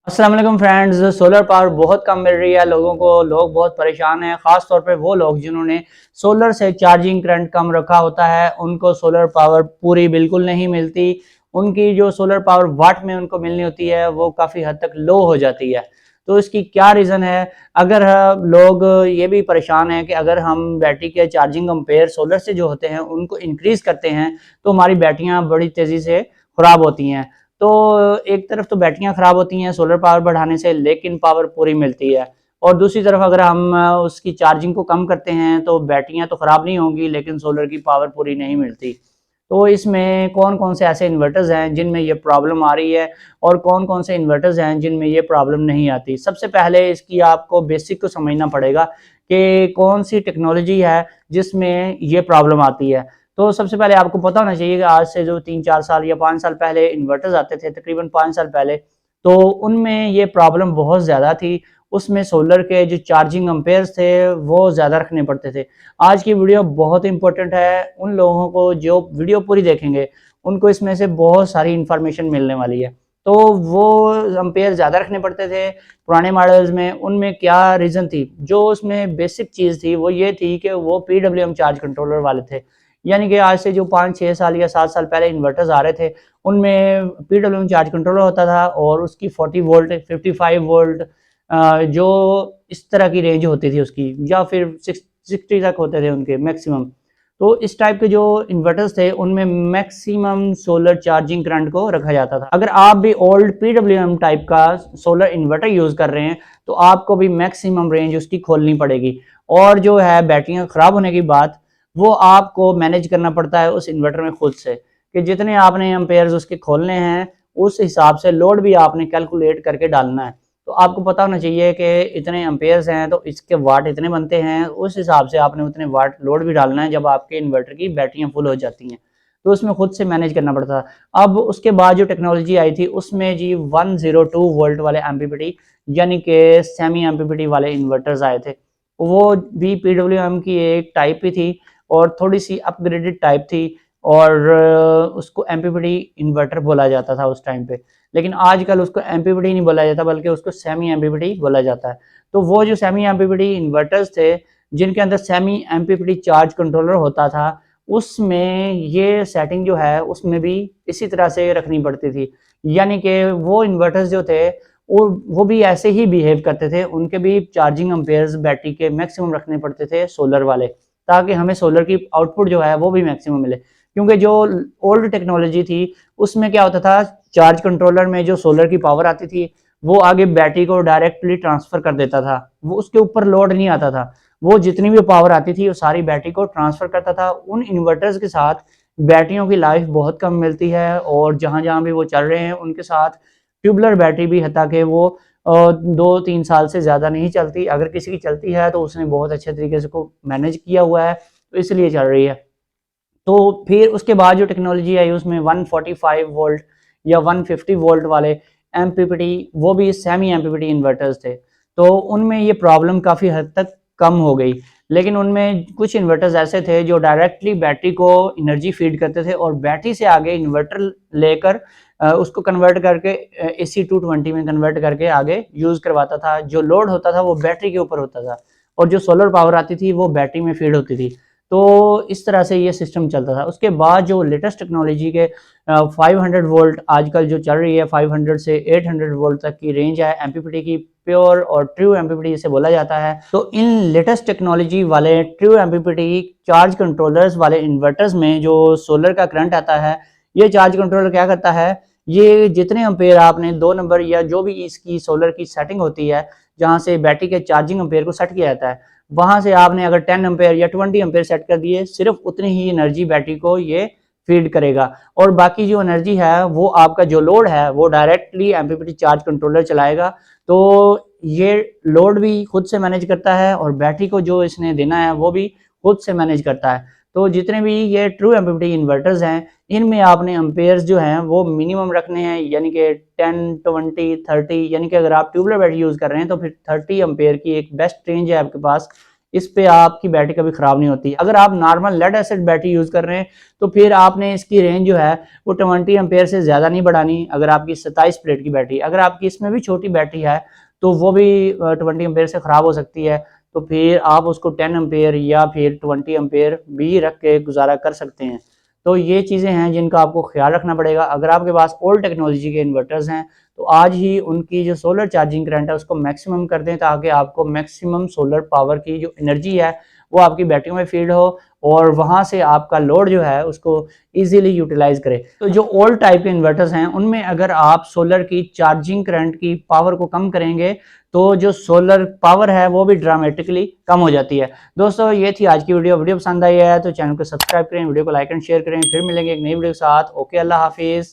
अस्सलाम वालेकुम friends. Solar power बहुत कम मिल रही है लोगों को, लोग बहुत परेशान हैं। ख़ास तौर पे वो लोग जिन्होंने सोलर से चार्जिंग करंट कम रखा होता है, उनको सोलर पावर पूरी बिल्कुल नहीं मिलती। उनकी जो सोलर पावर वाट में उनको मिलनी होती है वो काफ़ी हद तक लो हो जाती है। तो इसकी क्या रीज़न है? अगर लोग ये भी परेशान हैं कि अगर हम बैटरी के चार्जिंग एम्पेयर सोलर से जो होते हैं उनको इंक्रीज़ करते हैं तो हमारी बैटरियाँ बड़ी तेज़ी से ख़राब होती हैं। तो एक तरफ तो बैटरियाँ ख़राब होती हैं सोलर पावर बढ़ाने से, लेकिन पावर पूरी मिलती है। और दूसरी तरफ अगर हम उसकी चार्जिंग को कम करते हैं तो बैटरियाँ तो ख़राब नहीं होंगी, लेकिन सोलर की पावर पूरी नहीं मिलती। तो इसमें कौन-कौन से ऐसे इन्वर्टर्स हैं जिनमें ये प्रॉब्लम आ रही है और कौन-कौन से इन्वर्टर्स हैं जिनमें ये प्रॉब्लम नहीं आती। सबसे पहले इसकी आपको बेसिक को समझना पड़ेगा कि कौन-सी टेक्नोलॉजी है जिसमें ये प्रॉब्लम आती है। तो सबसे पहले आपको पता होना चाहिए कि आज से जो 3-4 साल या 5 साल पहले इन्वर्टर्स आते थे, तकरीबन 5 साल पहले, तो उनमें ये प्रॉब्लम बहुत ज़्यादा थी। उसमें सोलर के जो चार्जिंग एम्पेयर्स थे, वो ज़्यादा रखने पड़ते थे। आज की वीडियो बहुत इंपॉर्टेंट है, उन लोगों को जो वीडियो पूरी देखेंगे, उनको इसमें से बहुत सारी इन्फॉर्मेशन मिलने वाली है। तो वो एम्पेयर ज़्यादा रखने पड़ते थे पुराने मॉडल्स में, उनमें क्या रीज़न थी? जो उसमें बेसिक चीज़ थी, वो ये थी कि वो पीडब्ल्यूएम चार्ज कंट्रोलर वाले थे। यानी कि आज से जो 5-6 साल या 7 साल पहले इन्वर्टर्स आ रहे थे, उनमें पीडब्ल्यूएम चार्ज कंट्रोलर होता था और उसकी 40 वोल्ट, 55 वोल्ट जो इस तरह की रेंज होती थी उसकी, या फिर 60 तक होते थे उनके मैक्सिमम। तो इस टाइप के जो इन्वर्टर्स थे, उनमें मैक्सिमम सोलर चार्जिंग करंट को रखा जाता था। अगर आप भी ओल्ड पीडब्ल्यूएम टाइप का सोलर इन्वर्टर यूज़ कर रहे हैं, तो आपको भी मैक्सिमम रेंज उसकी खोलनी पड़ेगी। और जो है बैटरियाँ ख़राब होने की बात, वो आपको मैनेज करना पड़ता है उस इन्वर्टर में खुद से, कि जितने आपने एम्पेयर्स उसके खोलने हैं, उस हिसाब से लोड भी आपने कैलकुलेट करके डालना है। तो आपको पता होना चाहिए कि इतने एम्पेयर्स हैं तो इसके वाट इतने बनते हैं, उस हिसाब से आपने उतने वाट लोड भी डालना है जब आपके इन्वर्टर की बैटरियाँ फुल हो जाती हैं। तो उसमें खुद से मैनेज करना पड़ता था। अब उसके बाद जो टेक्नोलॉजी आई थी उसमें जी 102 वोल्ट वाले एमपीपीटी, यानी कि सेमी एमपीपीटी वाले इन्वर्टर्स आए थे। वो भी पीडब्ल्यूएम की एक टाइप ही थी और थोड़ी-सी अपग्रेडेड टाइप थी, और उसको एमपीपीटी इन्वर्टर बोला जाता था उस टाइम पे। लेकिन आजकल उसको एमपीपीटी नहीं बोला जाता, बल्कि उसको सेमी एमपीपीटी बोला जाता है। तो वो जो सेमी एमपीपीटी इन्वर्टर्स थे, जिनके अंदर सेमी एमपीपीटी चार्ज कंट्रोलर होता था, उसमें ये सेटिंग जो है उसमें भी इसी तरह से रखनी पड़ती थी। यानी कि वो इन्वर्टर्स जो थे, वो भी ऐसे ही बिहेव करते थे, उनके भी चार्जिंग एम्पेयर्स बैटरी के मैक्सिमम रखने पड़ते थे सोलर वाले, ताकि हमें सोलर की आउटपुट जो है वो भी मैक्सिमम मिले। क्योंकि जो ओल्ड टेक्नोलॉजी थी उसमें क्या होता था, चार्ज कंट्रोलर में जो सोलर की पावर आती थी वो आगे बैटरी को डायरेक्टली ट्रांसफर कर देता था, वो उसके ऊपर लोड नहीं आता था। वो जितनी भी पावर आती थी वो सारी बैटरी को ट्रांसफर करता था। उन इन्वर्टर्स के साथ बैटरियों की लाइफ बहुत कम मिलती है, और जहाँ जहाँ भी वो चल रहे हैं उनके साथ ट्यूबुलर बैटरी भी, हता कि वो 2-3 साल से ज़्यादा नहीं चलती। अगर किसी की चलती है तो उसने बहुत अच्छे तरीके से को मैनेज किया हुआ है, तो इसलिए चल रही है। तो फिर उसके बाद जो टेक्नोलॉजी आई उसमें 145 वोल्ट या 150 वोल्ट वाले एमपीपीटी, वो भी सेमी एमपीपीटी इन्वर्टर्स थे। तो उनमें ये प्रॉब्लम काफ़ी हद तक कम हो गई। लेकिन उनमें कुछ इन्वर्टर्स ऐसे थे जो डायरेक्टली बैटरी को एनर्जी फीड करते थे और बैटरी से आगे इन्वर्टर लेकर उसको कन्वर्ट करके एसी 220 में कन्वर्ट करके आगे यूज़ करवाता था। जो लोड होता था वो बैटरी के ऊपर होता था, और जो सोलर पावर आती थी वो बैटरी में फीड होती थी। तो इस तरह से ये सिस्टम चलता था। उसके बाद जो लेटेस्ट टेक्नोलॉजी के 500 वोल्ट आजकल जो चल रही है, 500 से 800 वोल्ट तक की रेंज है एमपीपीटी की, प्योर और ट्रू एमपीपीटी जिसे बोला जाता है। तो इन लेटेस्ट टेक्नोलॉजी वाले ट्रू एमपीपीटी चार्ज कंट्रोलर्स वाले इन्वर्टर्स में जो सोलर का करंट आता है, ये चार्ज कंट्रोलर क्या करता है, ये जितने एम्पेयर आपने 2 नंबर या जो भी इसकी सोलर की सेटिंग होती है, जहाँ से बैटरी के चार्जिंग एम्पेयर को सेट किया जाता है, वहाँ से आपने अगर 10 एम्पेयर या 20 एम्पेयर सेट कर दिए, सिर्फ उतनी ही एनर्जी बैटरी को ये फीड करेगा, और बाकी जो एनर्जी है वो आपका जो लोड है वो डायरेक्टली एमपीपीटी चार्ज कंट्रोलर चलाएगा। तो ये लोड भी खुद से मैनेज करता है और बैटरी को जो इसने देना है वो भी खुद से मैनेज करता है। तो जितने भी ये ट्रू एमपीपीटी इन्वर्टर्स हैं, इनमें आपने एम्पेयर्स जो हैं वो मिनिमम रखने हैं, यानी कि 10, 20, 30, यानी कि अगर आप ट्यूबुलर बैटरी यूज़ कर रहे हैं तो फिर 30 एम्पेयर की एक बेस्ट रेंज है आपके पास। इस पे आपकी बैटरी कभी ख़राब नहीं होती। अगर आप normal lead acid battery use कर रहे हैं तो फिर आपने इसकी रेंज जो है वो 20 एम्पेयर से ज़्यादा नहीं बढ़ानी। अगर आपकी 27 प्लेट की बैटरी, अगर आपकी इसमें भी छोटी बैटरी है तो वो भी 20 एम्पेयर से ख़राब हो सकती है, तो फिर आप उसको 10 एम्पेयर या फिर 20 एम्पेयर भी रख के गुजारा कर सकते हैं। तो ये चीज़ें हैं जिनका आपको ख्याल रखना पड़ेगा। अगर आपके पास ओल्ड टेक्नोलॉजी के इन्वर्टर्स हैं तो आज ही उनकी जो सोलर चार्जिंग करंट है उसको मैक्सिमम कर दें, ताकि आपको मैक्सिमम सोलर पावर की जो एनर्जी है वो आपकी बैटरियों में फीड हो और वहाँ से आपका लोड जो है उसको इजीली यूटिलाइज करे। तो जो ओल्ड टाइप के इन्वर्टर्स हैं उनमें अगर आप सोलर की चार्जिंग करंट की पावर को कम करेंगे तो जो सोलर पावर है वो भी ड्रामेटिकली कम हो जाती है। दोस्तों ये थी आज की वीडियो पसंद आई है तो चैनल को सब्सक्राइब करें, वीडियो को लाइक एंड शेयर करें। फिर मिलेंगे एक नई वीडियो के साथ। ओके, अल्लाह हाफिज़।